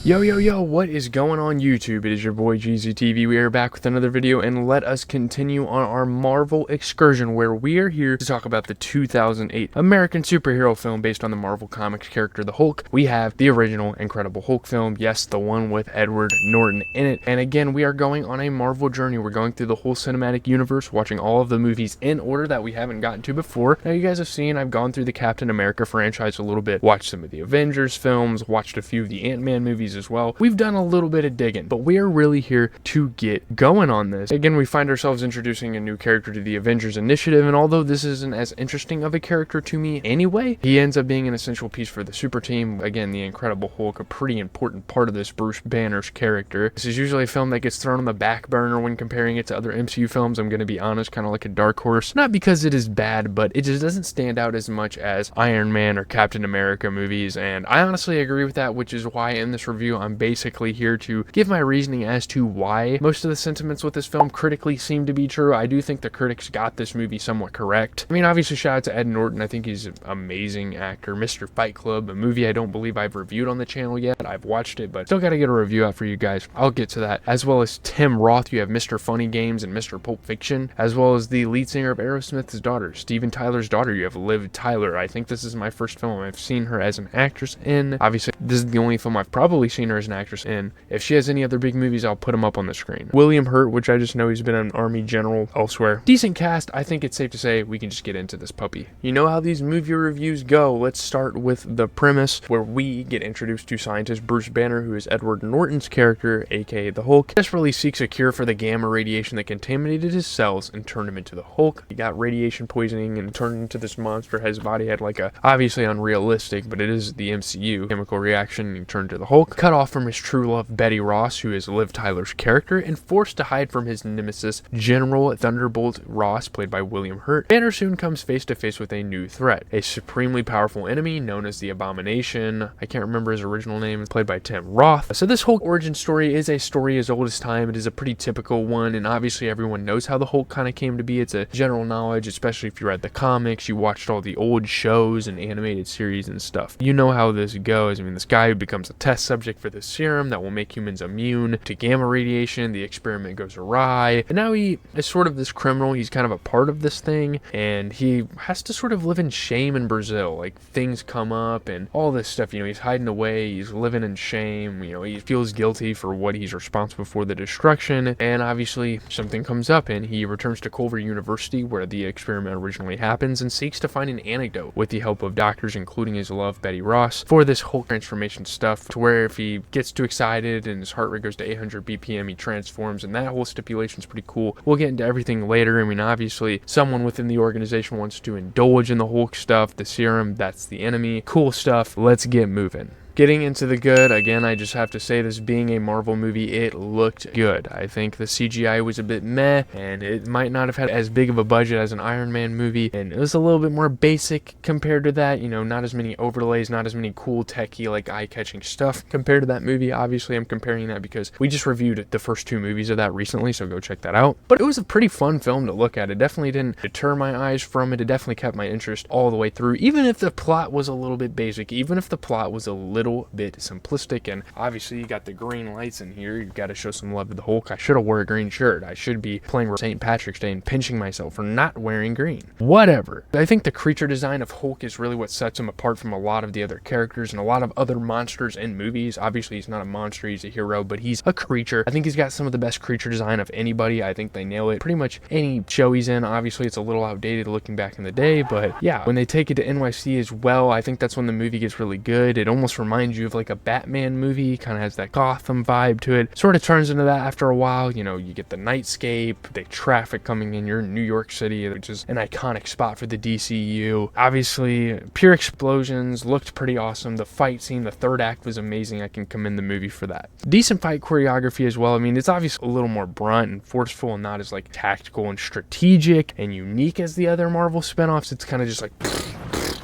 Yo, what is going on YouTube? It is your boy GZTV. We are back with another video, and let us continue on our Marvel excursion, where we are here to talk about the 2008 American superhero film based on the Marvel Comics character, the Hulk. We have the original Incredible Hulk film, yes, the one with Edward Norton in it. And again, we are going on a Marvel journey. We're going through the whole cinematic universe, watching all of the movies in order that we haven't gotten to before. Now, you guys have seen, I've gone through the Captain America franchise a little bit, watched some of the Avengers films, watched a few of the Ant-Man movies as well. We've done a little bit of digging, but we are really here to get going on this. Again, we find ourselves introducing a new character to the Avengers Initiative, and although this isn't as interesting of a character to me anyway, he ends up being an essential piece for the super team. Again, the Incredible Hulk, a pretty important part of this Bruce Banner's character. This is usually a film that gets thrown on the back burner when comparing it to other MCU films. I'm going to be honest, kind of like a dark horse. Not because it is bad, but it just doesn't stand out as much as Iron Man or Captain America movies, and I honestly agree with that, which is why in this review I'm basically here to give my reasoning as to why most of the sentiments with this film critically seem to be true. I do think the critics got this movie somewhat correct. I mean, obviously shout out to Ed Norton. I think he's an amazing actor. Mr. Fight Club, a movie I don't believe I've reviewed on the channel yet. I've watched it, but still got to get a review out for you guys. I'll get to that. As well as Tim Roth, you have Mr. Funny Games and Mr. Pulp Fiction, as well as the lead singer of Aerosmith's daughter, Steven Tyler's daughter. You have Liv Tyler. I think this is my first film I've seen her as an actress in. Obviously, this is the only film I've probably seen her as an actress in. If she has any other big movies, I'll put them up on the screen. William Hurt, which I just know he's been an army general elsewhere. Decent cast. I think it's safe to say we can just get into this puppy. You know how these movie reviews go. Let's start with the premise, where we get introduced to scientist Bruce Banner, who is Edward Norton's character, aka the Hulk. Desperately seeks a cure for the gamma radiation that contaminated his cells and turned him into the Hulk. He got radiation poisoning and turned into this monster. His body had like a, obviously unrealistic, but it is the MCU, chemical reaction, and he turned to the Hulk. Cut off from his true love, Betty Ross, who is Liv Tyler's character, and forced to hide from his nemesis, General Thunderbolt Ross, played by William Hurt. Banner soon comes face to face with a new threat, a supremely powerful enemy known as the Abomination. I can't remember his original name, played by Tim Roth. So this Hulk origin story is a story as old as time. It is a pretty typical one, and obviously everyone knows how the Hulk kind of came to be. It's a general knowledge, especially if you read the comics, you watched all the old shows and animated series and stuff. You know how this goes. I mean, this guy who becomes a test subject for the serum that will make humans immune to gamma radiation. The experiment goes awry, and now he is sort of this criminal. He's kind of a part of this thing, and he has to sort of live in shame in Brazil. Like, things come up and all this stuff, you know, he's hiding away, he's living in shame, you know, he feels guilty for what he's responsible for, the destruction, and obviously something comes up and he returns to Culver University, where the experiment originally happens, and seeks to find an antidote with the help of doctors, including his love, Betty Ross, for this Hulk transformation stuff, to where if he gets too excited and his heart rate goes to 800 BPM, he transforms, and that whole stipulation is pretty cool. We'll get into everything later. I mean, obviously, someone within the organization wants to indulge in the Hulk stuff, the serum, that's the enemy. Cool stuff. Let's get moving. Getting into the good, again, I just have to say, this being a Marvel movie, it looked good. I think the CGI was a bit meh, and it might not have had as big of a budget as an Iron Man movie, and it was a little bit more basic compared to that, you know, not as many overlays, not as many cool techie, like eye-catching stuff compared to that movie. Obviously, I'm comparing that because we just reviewed the first two movies of that recently, so go check that out. But it was a pretty fun film to look at. It definitely didn't deter my eyes from it. It definitely kept my interest all the way through, even if the plot was a little bit basic, even if the plot was a little bit simplistic. And obviously you got the green lights in here, you got to show some love to the Hulk. I should have wore a green shirt. I should be playing St. Patrick's Day and pinching myself for not wearing green. Whatever. I think the creature design of Hulk is really what sets him apart from a lot of the other characters and a lot of other monsters in movies. Obviously he's not a monster, he's a hero, but he's a creature. I think he's got some of the best creature design of anybody. I think they nail it pretty much any show he's in. Obviously it's a little outdated looking back in the day, but yeah, when they take it to NYC as well, I think that's when the movie gets really good. It almost reminds you of like a Batman movie, kind of has that Gotham vibe to it. Sort of turns into that after a while. You know, you get the nightscape, the traffic coming in. You're in New York City, which is an iconic spot for the DCU. Obviously, pure explosions, looked pretty awesome. The fight scene, the third act was amazing. I can commend the movie for that. Decent fight choreography as well. I mean, it's obviously a little more blunt and forceful and not as like tactical and strategic and unique as the other Marvel spinoffs. It's kind of just like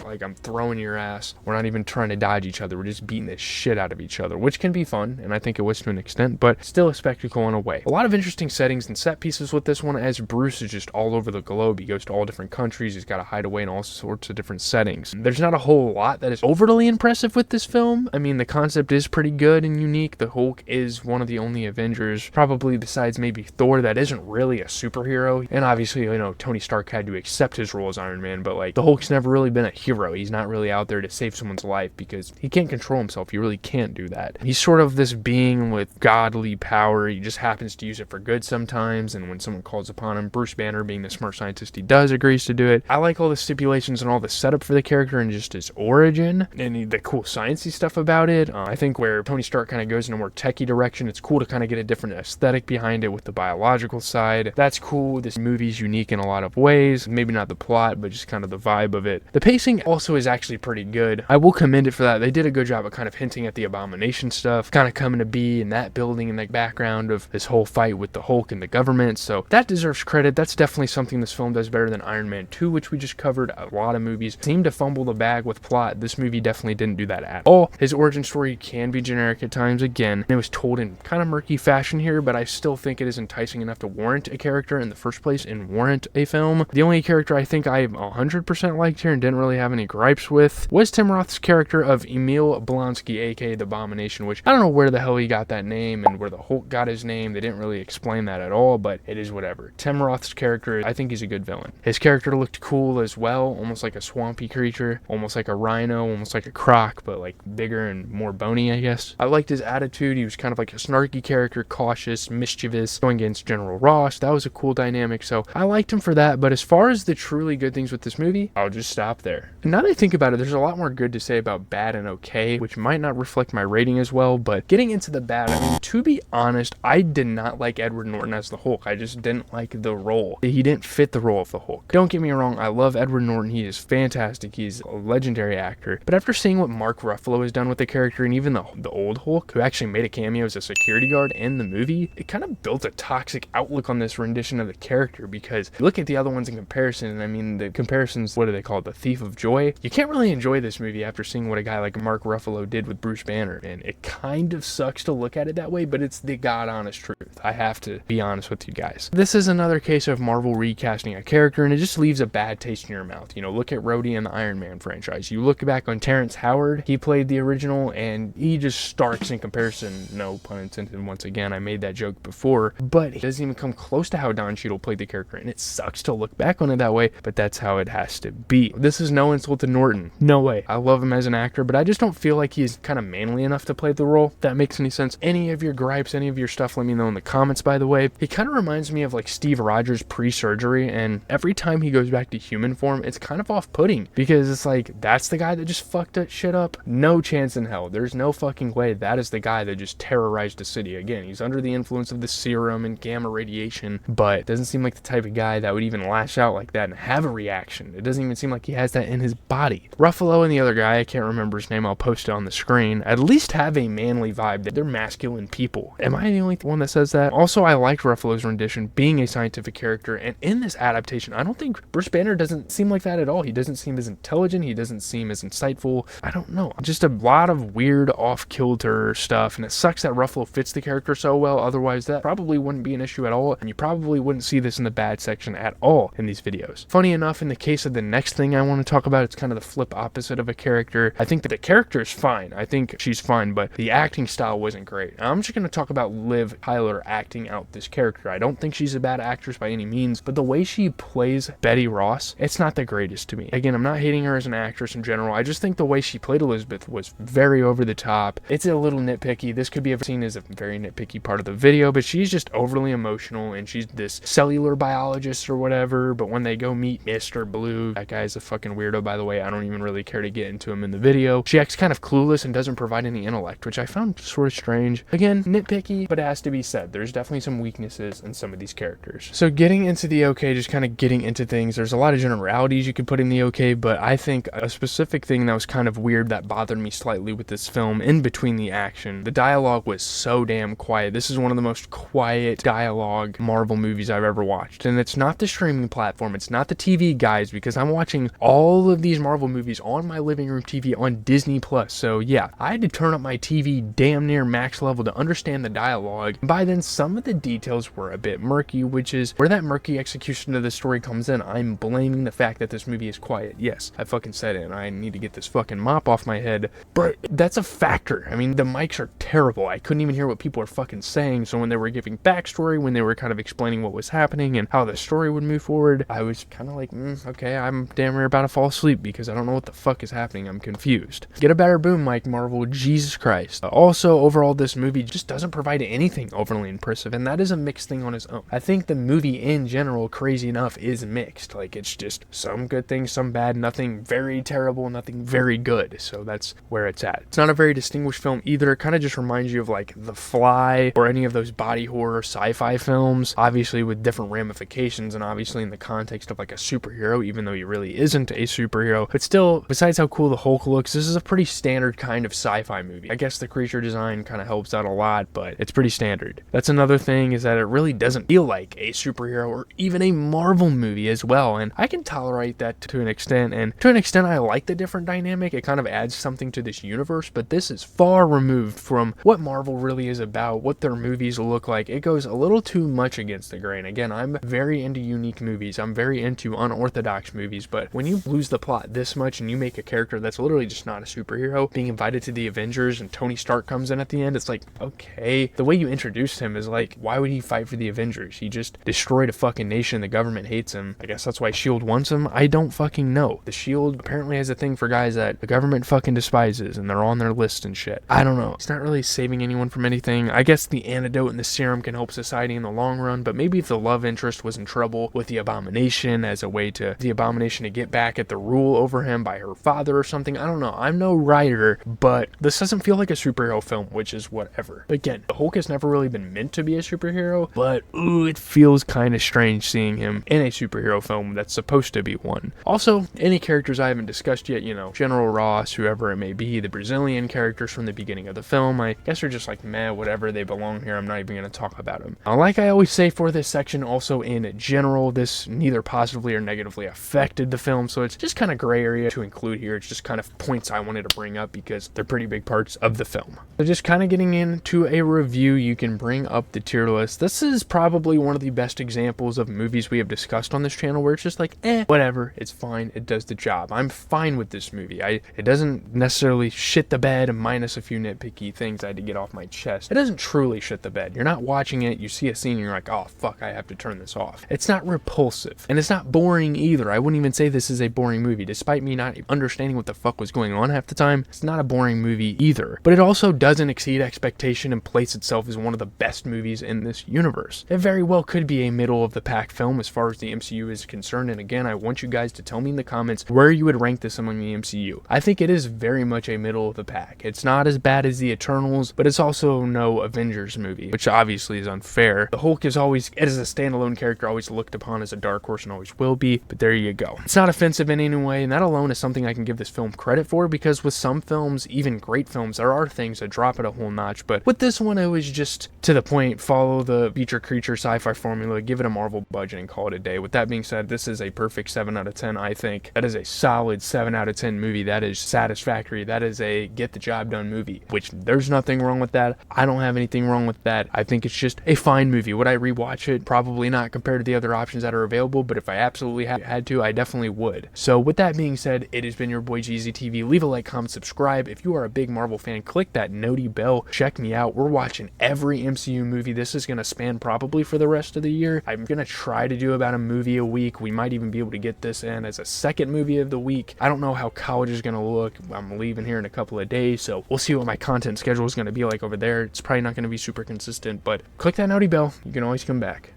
like I'm throwing your ass. We're not even trying to dodge each other. We're just beating the shit out of each other, which can be fun, and I think it was to an extent, but still a spectacle in a way. A lot of interesting settings and set pieces with this one, as Bruce is just all over the globe. He goes to all different countries. He's got to hide away in all sorts of different settings. There's not a whole lot that is overly impressive with this film. I mean, the concept is pretty good and unique. The Hulk is one of the only Avengers, probably besides maybe Thor, that isn't really a superhero. And obviously, you know, Tony Stark had to accept his role as Iron Man, but like the Hulk's never really been a hero. He's not really out there to save someone's life because he can't control himself. He really can't do that. He's sort of this being with godly power. He just happens to use it for good sometimes, and when someone calls upon him, Bruce Banner, being the smart scientist he does, agrees to do it. I like all the stipulations and all the setup for the character and just his origin and the cool sciencey stuff about it. I think where Tony Stark kind of goes in a more techie direction, it's cool to kind of get a different aesthetic behind it with the biological side. That's cool. This movie's unique in a lot of ways. Maybe not the plot, but just kind of the vibe of it. The pacing also is actually pretty good. I will commend it for that. They did a good job of kind of hinting at the Abomination stuff, kind of coming to be in that building in the background of this whole fight with the Hulk and the government. So that deserves credit. That's definitely something this film does better than Iron Man 2, which we just covered. A lot of movies seem to fumble the bag with plot. This movie definitely didn't do that at all. His origin story can be generic at times again. It was told in kind of murky fashion here, but I still think it is enticing enough to warrant a character in the first place and warrant a film. The only character I think I 100% liked here and didn't really have any gripes with was Tim Roth's character of Emil Blonsky, aka the Abomination, which I don't know where the hell he got that name and where the Hulk got his name. They didn't really explain that at all, but it is whatever. Tim Roth's character, I think he's a good villain. His character looked cool as well, almost like a swampy creature, almost like a rhino, almost like a croc, but like bigger and more bony, I guess. I liked his attitude. He was kind of like a snarky character, cautious, mischievous, going against General Ross. That was a cool dynamic, so I liked him for that. But as far as the truly good things with this movie, I'll just stop there. And now that I think about it, there's a lot more good to say about bad and okay, which might not reflect my rating as well, but getting into the bad, I mean, to be honest, I did not like Edward Norton as the Hulk. I just didn't like the role. He didn't fit the role of the Hulk. Don't get me wrong, I love Edward Norton. He is fantastic. He's a legendary actor. But after seeing what Mark Ruffalo has done with the character, and even the old Hulk, who actually made a cameo as a security guard in the movie, it kind of built a toxic outlook on this rendition of the character, because look at the other ones in comparison, and I mean, the comparisons, what do they call it? The Thief of Joy? You can't really enjoy this movie after seeing what a guy like Mark Ruffalo did with Bruce Banner, and it kind of sucks to look at it that way, but it's the god honest truth. I have to be honest with you guys. This is another case of Marvel recasting a character, and it just leaves a bad taste in your mouth. You know, look at Rhodey in the Iron Man franchise. You look back on Terrence Howard, he played the original, and he just starks in comparison. No pun intended, once again, I made that joke before, but it doesn't even come close to how Don Cheadle played the character, and it sucks to look back on it that way, but that's how it has to be. This is no insult to Norton. No way. I love him as an actor, but I just don't feel like he's kind of manly enough to play the role, if that makes any sense. Any of your gripes, any of your stuff, let me know in the comments, by the way. He kind of reminds me of like Steve Rogers pre-surgery, and every time he goes back to human form, it's kind of off-putting, because it's like, that's the guy that just fucked that shit up? No chance in hell. There's no fucking way that is the guy that just terrorized the city. Again, he's under the influence of the serum and gamma radiation, but doesn't seem like the type of guy that would even lash out like that and have a reaction. It doesn't even seem like he has that in his body. Ruffalo and the other guy, I can't remember his name, I'll post it on the screen, at least have a manly vibe. They're masculine people. Am I the only one that says that? Also, I liked Ruffalo's rendition being a scientific character, and in this adaptation, I don't think Bruce Banner doesn't seem like that at all. He doesn't seem as intelligent. He doesn't seem as insightful. I don't know. Just a lot of weird off-kilter stuff, and it sucks that Ruffalo fits the character so well. Otherwise, that probably wouldn't be an issue at all, and you probably wouldn't see this in the bad section at all in these videos. Funny enough, in the case of the next thing I want to talk about, it's kind of the flip opposite of a character. I think that the character is fine. I think she's fine, but the acting style wasn't great. I'm just going to talk about Liv Tyler acting out this character. I don't think she's a bad actress by any means, but the way she plays Betty Ross, it's not the greatest to me. Again, I'm not hating her as an actress in general. I just think the way she played Elizabeth was very over the top. It's a little nitpicky. This could be seen as a very nitpicky part of the video, but she's just overly emotional, and she's this cellular biologist or whatever, but when they go meet Mr. Blue, that guy's a fucking weirdo, by the way. I don't even really care to get into him in the video. She acts kind of clueless and doesn't provide any intellect, which I found sort of strange. Again, nitpicky, but it has to be said. There's definitely some weaknesses in some of these characters. So getting into the okay, just kind of getting into things, there's a lot of generalities you could put in the okay, but I think a specific thing that was kind of weird that bothered me slightly with this film, in between the action, the dialogue was so damn quiet. This is one of the most quiet dialogue Marvel movies I've ever watched, and it's not the streaming platform, it's not the TV guys, because I'm watching all of these Marvel movies on my living room TV on Disney Plus. So yeah, I had to turn up my TV damn near max level to understand the dialogue. By then, some of the details were a bit murky, which is where that murky execution of the story comes in. I'm blaming the fact that this movie is quiet. Yes, I fucking said it, and I need to get this fucking mop off my head, but that's a factor. I mean, the mics are terrible. I couldn't even hear what people were fucking saying, so when they were giving backstory, when they were kind of explaining what was happening and how the story would move forward, I was kind of like, okay, I'm damn near about to fall asleep because I don't know what the fuck is happening. I'm confused. Get a better boom mic, Marvel. Jesus Christ. Also, overall, this movie just doesn't provide anything overly impressive, and that is a mixed thing on its own. I think the movie in general, crazy enough, is mixed. Like, it's just some good things, some bad, nothing very terrible, nothing very good. So that's where it's at. It's not a very distinguished film either. It kind of just reminds you of like The Fly or any of those body horror sci-fi films, obviously with different ramifications and obviously in the context of like a superhero, even though he really isn't a superhero. But still, besides how cool the Hulk looks, this is a pretty standard kind of sci-fi movie. I guess the creature design kind of helps out a lot, but it's pretty standard. That's another thing, is that it really doesn't feel like a superhero or even a Marvel movie as well, and I can tolerate that to an extent, and to an extent I like the different dynamic. It kind of adds something to this universe, but this is far removed from what Marvel really is about, what their movies look like. It goes a little too much against the grain. Again, I'm very into unique movies. I'm very into unorthodox movies, but when you lose the plot this much and you make a character that's literally just not a superhero being invited to the Avengers and Tony Stark comes in at the end, it's like, okay. The way you introduced him is like, why would he fight for the Avengers? He just destroyed a fucking nation. The government hates him. I guess that's why S.H.I.E.L.D. wants him. I don't fucking know. The S.H.I.E.L.D. apparently has a thing for guys that the government fucking despises and they're on their list and shit. I don't know. It's not really saving anyone from anything. I guess the antidote and the serum can help society in the long run, but maybe if the love interest was in trouble with the Abomination as a way to the Abomination to get back at the rule over him by her father or something. I don't know. I'm no writer, but this doesn't feel like a superhero film, which is whatever. Again, the Hulk has never really been meant to be a superhero, but ooh, it feels kind of strange seeing him in a superhero film that's supposed to be one. Also, any characters I haven't discussed yet, you know, General Ross, whoever it may be, the Brazilian characters from the beginning of the film, I guess are just like, meh, whatever, they belong here. I'm not even going to talk about them. Like I always say for this section, also in general, this neither positively or negatively affected the film, so it's just kind of gray area to include here. It's just kind of points I wanted to bring up because they're pretty big parts of the film. So just kind of getting into a review, you can bring up the tier list. This is probably one of the best examples of movies we have discussed on this channel where it's just like, whatever, it's fine, it does the job. I'm fine with this movie. It doesn't necessarily shit the bed, minus a few nitpicky things I had to get off my chest. It doesn't truly shit the bed. You're not watching it, you see a scene and you're like, oh fuck, I have to turn this off. It's not repulsive, and it's not boring either. I wouldn't even say this is a boring movie, despite me not understanding what the fuck was going on half the time. It's not a boring movie either, but it also doesn't exceed expectation and place itself as one of the best movies in this universe. It very well could be a middle of the pack film as far as the MCU is concerned, and again, I want you guys to tell me in the comments where you would rank this among the MCU. I think it is very much a middle of the pack. It's not as bad as the Eternals, but it's also no Avengers movie, which obviously is unfair. The Hulk is always, as a standalone character, always looked upon as a dark horse and always will be, but there you go. It's not offensive in any way, and that alone is something I can give this film credit for, because with some films, even great films, there are things that drop it a whole notch, but with this one, it was just to the point, follow the feature creature sci-fi formula, give it a Marvel budget and call it a day. With that being said, this is a perfect 7 out of 10, I think. That is a solid 7 out of 10 movie. That is satisfactory. That is a get the job done movie, which there's nothing wrong with that. I don't have anything wrong with that. I think it's just a fine movie. Would I rewatch it? Probably not compared to the other options that are available, but if I absolutely had to, I definitely would. So with that being said, it has been your boy GZTV. Leave a like, comment, subscribe. If you are a big Marvel fan, click that noti bell. Check me out. We're watching every MCU movie. This is going to span probably for the rest of the year. I'm going to try to do about a movie a week. We might even be able to get this in as a second movie of the week. I don't know how college is going to look. I'm leaving here in a couple of days, so we'll see what my content schedule is going to be like over there. It's probably not going to be super consistent, but click that noti bell. You can always come back.